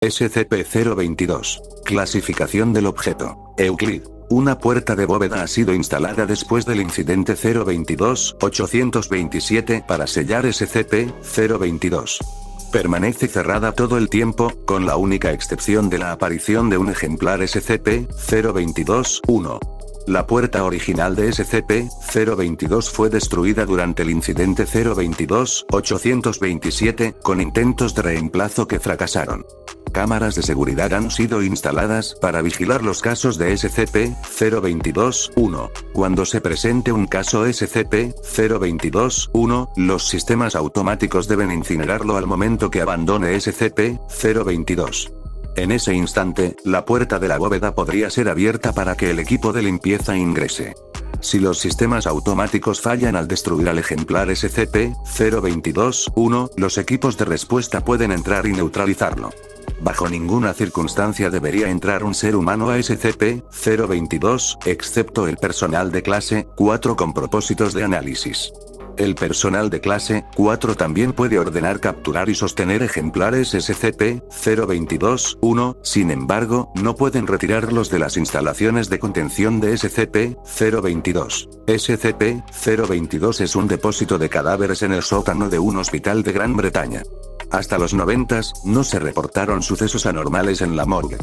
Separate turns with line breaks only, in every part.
SCP-022. Clasificación del objeto. Euclid. Una puerta de bóveda ha sido instalada después del incidente 022-827 para sellar SCP-022. Permanece cerrada todo el tiempo, con la única excepción de la aparición de un ejemplar SCP-022-1. La puerta original de SCP-022 fue destruida durante el incidente 022-827, con intentos de reemplazo que fracasaron. Cámaras de seguridad han sido instaladas para vigilar los casos de SCP-022-1. Cuando se presente un caso SCP-022-1, los sistemas automáticos deben incinerarlo al momento que abandone SCP-022. En ese instante, la puerta de la bóveda podría ser abierta para que el equipo de limpieza ingrese. Si los sistemas automáticos fallan al destruir al ejemplar SCP-022-1, los equipos de respuesta pueden entrar y neutralizarlo. Bajo ninguna circunstancia debería entrar un ser humano a SCP-022, excepto el personal de clase 4 con propósitos de análisis. El personal de clase 4 también puede ordenar capturar y sostener ejemplares SCP-022-1, sin embargo, no pueden retirarlos de las instalaciones de contención de SCP-022. SCP-022 es un depósito de cadáveres en el sótano de un hospital de Gran Bretaña. Hasta los 90s, no se reportaron sucesos anormales en la morgue.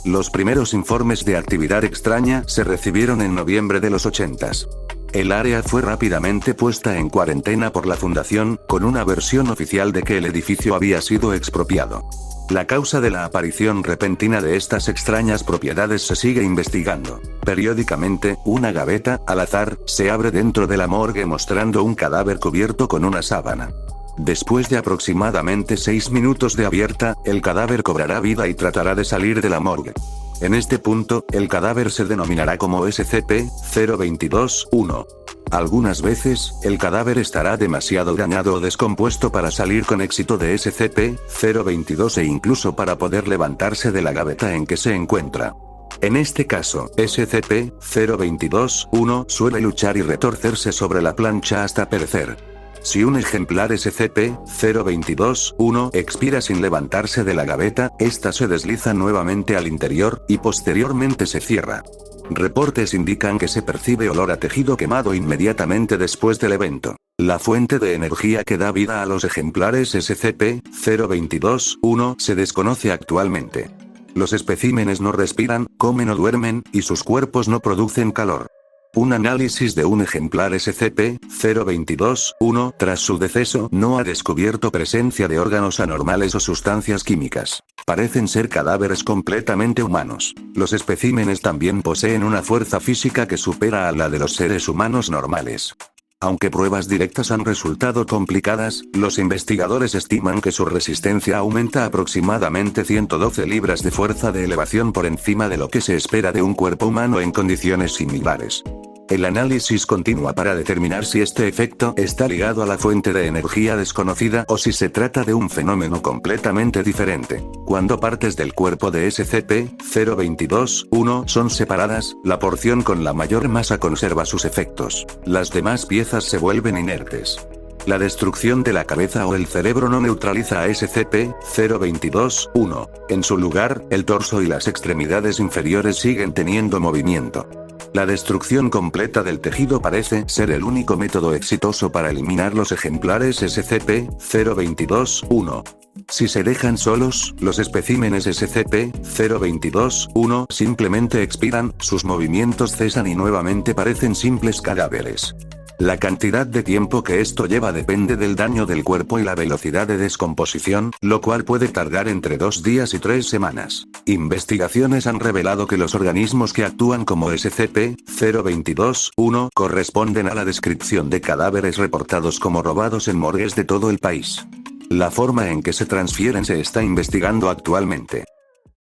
Los primeros informes de actividad extraña se recibieron en noviembre de los 80s. El área fue rápidamente puesta en cuarentena por la Fundación, con una versión oficial de que el edificio había sido expropiado. La causa de la aparición repentina de estas extrañas propiedades se sigue investigando. Periódicamente, una gaveta, al azar, se abre dentro de la morgue mostrando un cadáver cubierto con una sábana. Después de aproximadamente 6 minutos de abierta, el cadáver cobrará vida y tratará de salir de la morgue. En este punto, el cadáver se denominará como SCP-022-1. Algunas veces, el cadáver estará demasiado dañado o descompuesto para salir con éxito de SCP-022 e incluso para poder levantarse de la gaveta en que se encuentra. En este caso, SCP-022-1 suele luchar y retorcerse sobre la plancha hasta perecer. Si un ejemplar SCP-022-1 expira sin levantarse de la gaveta, esta se desliza nuevamente al interior, y posteriormente se cierra. Reportes indican que se percibe olor a tejido quemado inmediatamente después del evento. La fuente de energía que da vida a los ejemplares SCP-022-1 se desconoce actualmente. Los especímenes no respiran, comen o duermen, y sus cuerpos no producen calor. Un análisis de un ejemplar SCP-022-1 tras su deceso no ha descubierto presencia de órganos anormales o sustancias químicas. Parecen ser cadáveres completamente humanos. Los especímenes también poseen una fuerza física que supera a la de los seres humanos normales. Aunque pruebas directas han resultado complicadas, los investigadores estiman que su resistencia aumenta aproximadamente 112 libras de fuerza de elevación por encima de lo que se espera de un cuerpo humano en condiciones similares. El análisis continúa para determinar si este efecto está ligado a la fuente de energía desconocida o si se trata de un fenómeno completamente diferente. Cuando partes del cuerpo de SCP-022-1 son separadas, la porción con la mayor masa conserva sus efectos. Las demás piezas se vuelven inertes. La destrucción de la cabeza o el cerebro no neutraliza a SCP-022-1. En su lugar, el torso y las extremidades inferiores siguen teniendo movimiento. La destrucción completa del tejido parece ser el único método exitoso para eliminar los ejemplares SCP-022-1. Si se dejan solos, los especímenes SCP-022-1 simplemente expiran, sus movimientos cesan y nuevamente parecen simples cadáveres. La cantidad de tiempo que esto lleva depende del daño del cuerpo y la velocidad de descomposición, lo cual puede tardar entre 2 días y 3 semanas. Investigaciones han revelado que los organismos que actúan como SCP-022-1 corresponden a la descripción de cadáveres reportados como robados en morgues de todo el país. La forma en que se transfieren se está investigando actualmente.